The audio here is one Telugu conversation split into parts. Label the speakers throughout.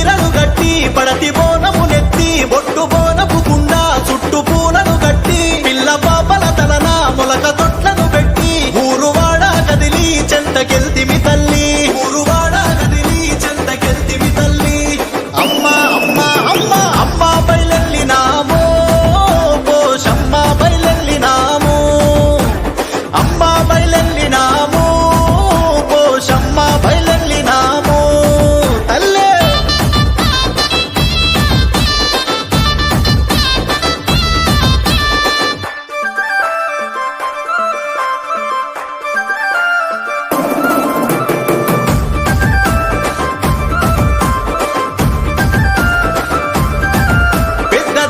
Speaker 1: చీరలు గట్టి పడతి బోనము నెత్తి బొట్టు బోనపు కుండా చుట్టు పూలను గట్టి పిల్ల పాపల తలన మొలక తొట్లను పెట్టి ఊరువాడ కదిలి చెంతకెల్తిమి తల్లి ఊరువాడ కదిలి చెంతకెల్తిమి తల్లి అమ్మ అమ్మ అమ్మ అమ్మ బయలెల్లినామో పోషమ్మ బయలెల్లినామో అమ్మ బయలెల్లినామో పోషమ్మ బయలెల్లినామో తల్లే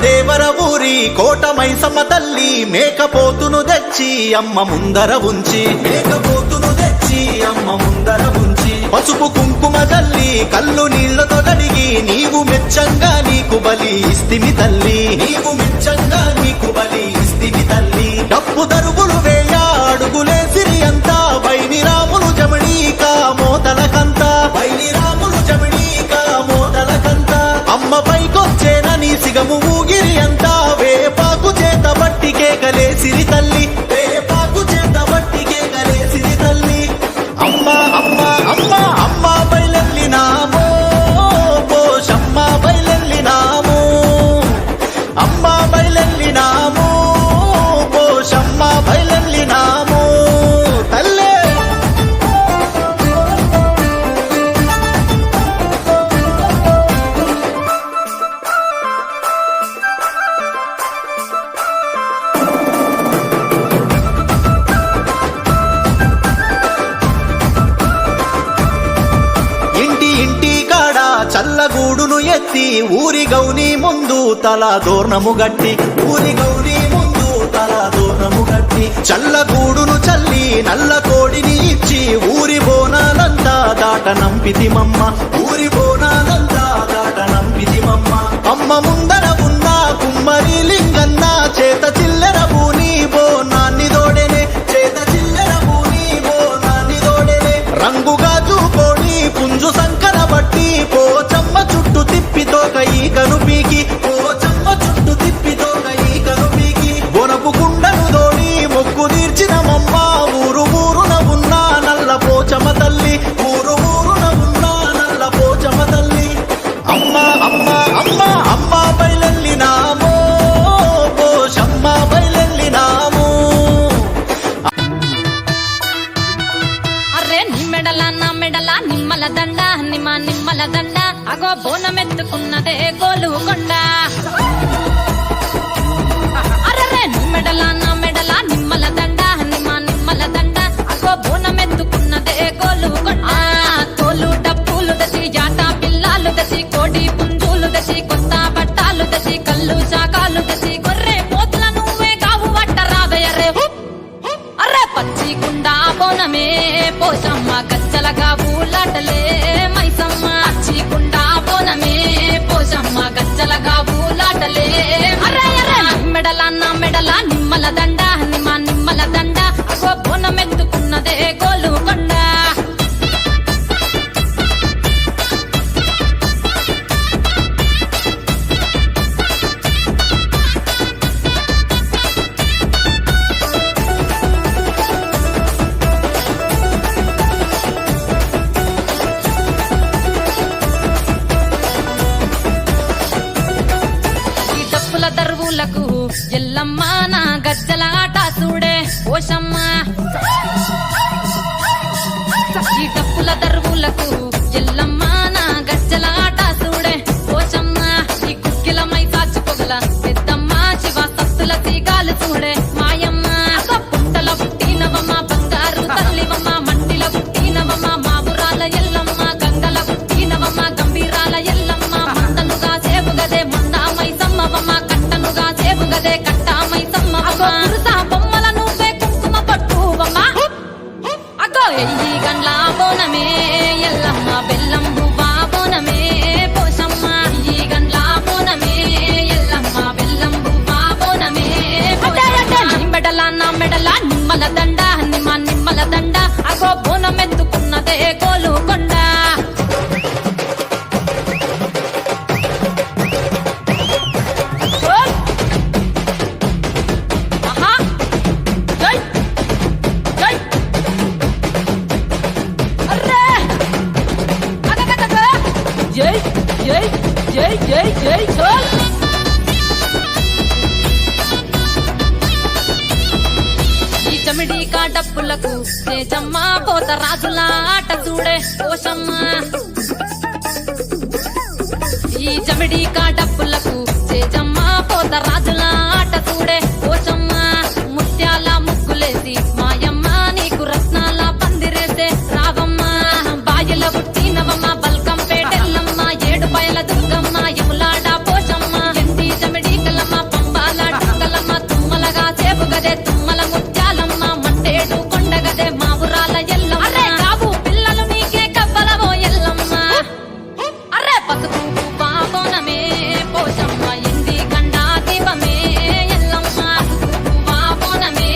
Speaker 1: దేవర ఊరి కోట మైసమ్మ తల్లి మేకపోతును తెచ్చి అమ్మ ముందర ఉంచి మేకపోతును తెచ్చి అమ్మ ముందర ఉంచి పసుపు కుంకుమ తల్లి కళ్ళు నీళ్లతో కడిగి నీవు మెచ్చంగా నీకు బలి ఇస్తిమి తల్లి నీవు మెచ్చంగా నీకు బలి ఇస్తిమి తల్లి డప్పు దరుగులు వేయ అడుగులేసిరి అంతా బైని రాములు జమణీకా మోతలకంతా బైని రాములు జమణీకా మోతలకంతా అమ్మ పైకొచ్చేనని సిగము ఊగిరి అంతా వేపాకు చేత బట్టి కేకలేసిరి తల్లి వేపాకు చేత బట్టి కేకలేసిరి తల్లి అమ్మ అమ్మ అమ్మ అమ్మ బయలెల్లినామో పోషమ్మ బయలెల్లినామో అమ్మ బయలెల్లినామో పోషమ్మ బయలెల్లినామో తల్లే చల్లగూడును ఎత్తి ఊరి గౌని ముందు తల దోర్ణము గట్టి ఊరి గౌని ముందు తల దోర్ణము గట్టి చల్లగూడును చల్లి నల్ల కోడిని ఇచ్చి ఊరి బోనాలంతా దాట నంపితిమమ్మ ఊరి బోనాలంతా దాట నంపితిమమ్మ అమ్మ ముందర ఉన్న కుమ్మరి లింగన్న చేత చిల్లెర బూని బోనాన్ని దోడెనే చేత చిల్లెర బూని బోనాన్ని దోడెనే రంగుగా చూకోడి పుంజు సంకర బట్టి పోచమ్మ చుట్టు తిప్పితోక ఈ కనుపీకి పోచమ్మ చుట్టు తిప్పితోక ఈ కనుపీకి బొనపు కుండను దోడి మొక్కు తీర్చినమమ్మ ఊరు ఊరున ఉన్న నల్ల పోచమ్మ తల్లి ఊరు ఊరున ఉన్న నల్ల పోచమ్మ తల్లి అమ్మ అమ్మ అమ్మ అమ్మ బయలెల్లినామో పోషమ్మ బయలెల్లినామో
Speaker 2: అరే నీ మెడల నా మెడల నిమ్మల దండ నిమ్మల దండ అగో బోనమెత్తుకున్నదే గోలుకొండ అరే నీ మెడల నా మెడల నిమ్మల దండ నిమ్మల దండ అగో బోనమెత్తుకున్నదే గోలుకొండ తోలు డప్పులు దసి జాట పిల్లాలు దసి కోడి పుంజులు దసి కొత్త బట్టాలు దసి కళ్ళు శాకాలు దసి గొర్రె పోతుల నువ్వే కావు వట్ట రాదయరే అరే పచ్చి కుండా బోనమే పోషమ్మ గచ్చలగా ఊలాటలే మైసమ్మ పచ్చికుండా బోనమే పోషమ్మ గచ్చలగా ఊలాటలే అరే అరే మెడల నా మెడల నిమ్మల దండ నిమ్మల దండ అగో బోనమెత్తుకున్నదే గోలుకొండ దరువులకు ఎల్లమ్మ నా గజ్జల ఆట చూడే పోషమ్మ ఈ డప్పుల దరువులకు ఎల్లమ్మ నా గజ్జల ఆట చూడే పోషమ్మ ఈ కుక్కిల మై సాచి పొగల పెద్దమ్మ శివ సత్తుల తీగాలు చూడే మాయమ్మ పుట్టల పుట్టినవమ్మ బంగారు తల్లివమ్మ మంటిల పుట్టినవమ్మ మాబురాల ఎల్లమ్మ గంగల పుట్టినవమ్మ గంభీరాల ఎల్లమ్మ మందనుగా సేపుగదే మంద మైసమ్మవమ్మ కట్టనుగా సేపుగదే కట్ట మైసమ్మ పురుసా బొమ్మల నువ్వే కుంకుమ పట్టువమ్మ అగో ఎయ్యి గండ్ల బోనమే ఎల్లమ్మ బెల్లం బువ్వా బోనమే పోషమ్మ ఈ గండ్ల బోనమే ఎల్లమ్మ బెల్లం బువ్వా బోనమే మెడల నా మెడల నిమ్మల దండ నిమ్మల దండ అగో బోనమెత్తుకున్నదే గోలుకొండ జై జై జై జై చోల్ ఈ చమిడి కాటప్పులకు తేజమ్మ పోత రాజుల ఆట చూడే పోషమ్మ ఈ చమిడి కాటప్పులకు తేజమ్మ పోత రాజుల ఆట చూడే పోషమ్మ ముత్యాల ముగ్గులేసి మాయమ్మ నీకు రత్నాల పందిరేసే రావమ్మ బాయల పుట్టినవమ్మ బల్కం పేటెల్లమ్మ ఏడు బయల దుర్గమ్మ యములాడ పోషమ్మ ఎండి చమిడి కలమ్మ పంబాల డుక్కలమ్మ తుమ్మలగా సేపు గదే తుమ్మల ముత్యాలమ్మ మంటేడు కొండగదే మా ఊరాల ఎల్లమ్మ అరే కావు పిల్లలు నీకే కవ్వలవో ఎల్లమ్మ అరే పసుపు పాపనమే పోషమ్మ ఇంది గండా దీపమే ఎల్లమ్మ పాపనమే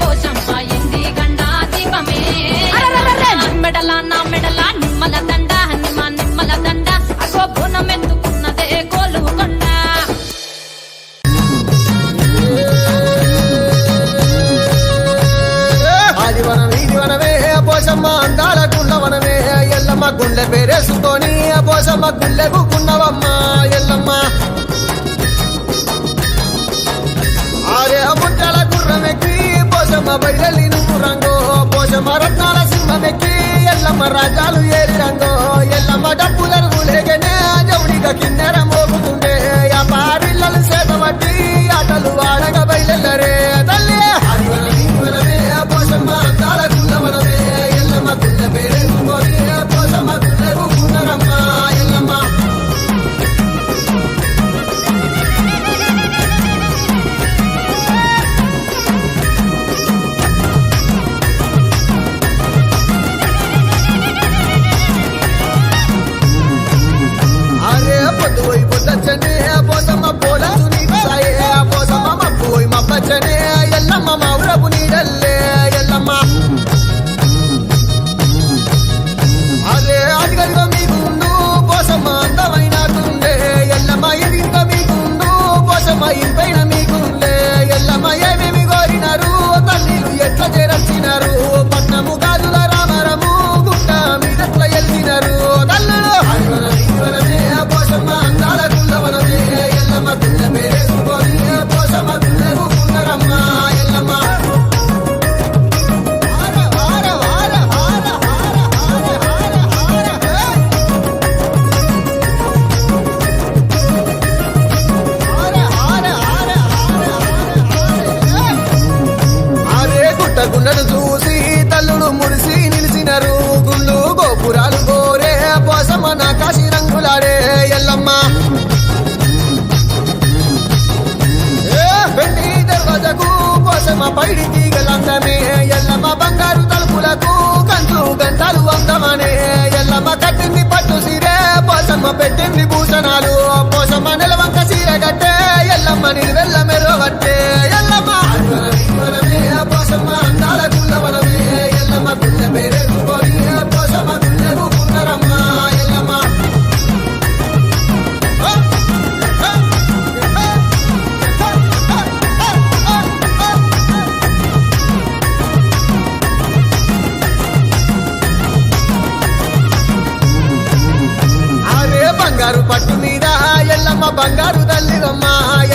Speaker 2: పోషమ్మ ఇంది గండా దీపమే మెడల నా మెడల నిమ్మల దండ నిమ్మల దండ అగో బోనమెత్తుకున్నదే కోలు కొండ
Speaker 3: ఆదివనం ఈదివనమే పోసమ్మ అందాల గుండవనమే ఎల్లమ్మ గుండె పేరేసుకొని పోసమ్మ గుండెకు గున్నవమ్మ ఎల్లమ్మ ఆరే ముట్టల గుర్రమెక్కి పోసమ్మ బయలు నువ్వు రంగో పోసమ్మ రత్నాల సింహమెక్కి ఎల్లమ్మ రాజాలు ఏరి రంగో ఎల్లమ్మ డబ్బులకు లేకనే జవుడిగా కిన్నెర మోగుతుండే పారిల్లలు చేతబట్టి ఆటలు ఆడగా బయలెల్లరే తల్లి పోసమ్మ అందాల గుండవనమే ఎల్లమ్మ గుండె పేరేసుకొని పోసమ్మ గుండెకు గున్నరమ్మ ఎల్లమ్మ అరే పొద్దు పోయి పొద్దచ్చనే పోసమ్మ పోల సాయే పోసమ్మ మప్పు పోయి మప్పచ్చనే ఎల్లమ్మ మౌరపు నీడల్లే ఎల్లమ్మ అరే అదిగదిగో మీకుండు పోసమ్మ అందమైన తుండే ఎల్లమ్మ ఎదిగ మీకుండు పోసమ్మ ఇంపైన మీకుండే ఎల్లమ్మ ఏమేమి కోరినారు తల్లిలు ఎట్లా చేరచ్చినారు పట్నము గాజుల రామరము గుట్ట మీదట్ల ఎల్లినారు తల్లులు పోసమ్మ అందాల గుండవనమే ఎల్లమ్మ గుండె పేరేసుకొని పోసమ్మ గుండెకు గున్నరమ్మ ఎల్లమ్మ ఆర ఆర ఆర ఆర ఆర ఆర ఆర ఆరే గుట్ట గుండెను చూసి తల్లుడు మురిసి నిలిచినారు గుళ్ళు గోపురాలు గోరే పోసమ్మ నా కాశీ రంగులాడే ఎల్లమ్మ వెండి దర్వాజకు పోసమ్మ పైడి తీగలందమే ఎల్లమ్మ బంగారు తలుపులకు కంచు గంటలు అందమనే ఎల్లమ్మ కట్టింది పట్టు సీరే పోసమ్మ పెట్టింది భూషణాలు పోసమ్మ నిలవంక సీర కట్టే ఎల్లమ్మ నిలువెల్ల మెరవట్టే ఎల్లమ్మ పోసమ్మ అందాల గుండవనమే ఎల్లమ్మ గుండె పేరేసుకొని పోసమ్మ గుండెకు గున్నరమ్మ ఎల్లమ్మ అరే బంగారు పట్టు మీద ఎల్లమ్మ బంగారు తల్లివమ్మ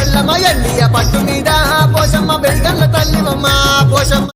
Speaker 3: ఎల్లమ్మ ఎండియ పట్టు మీద పోసమ్మ బెల్గల్ల తల్లివమ్మ పోసమ్మ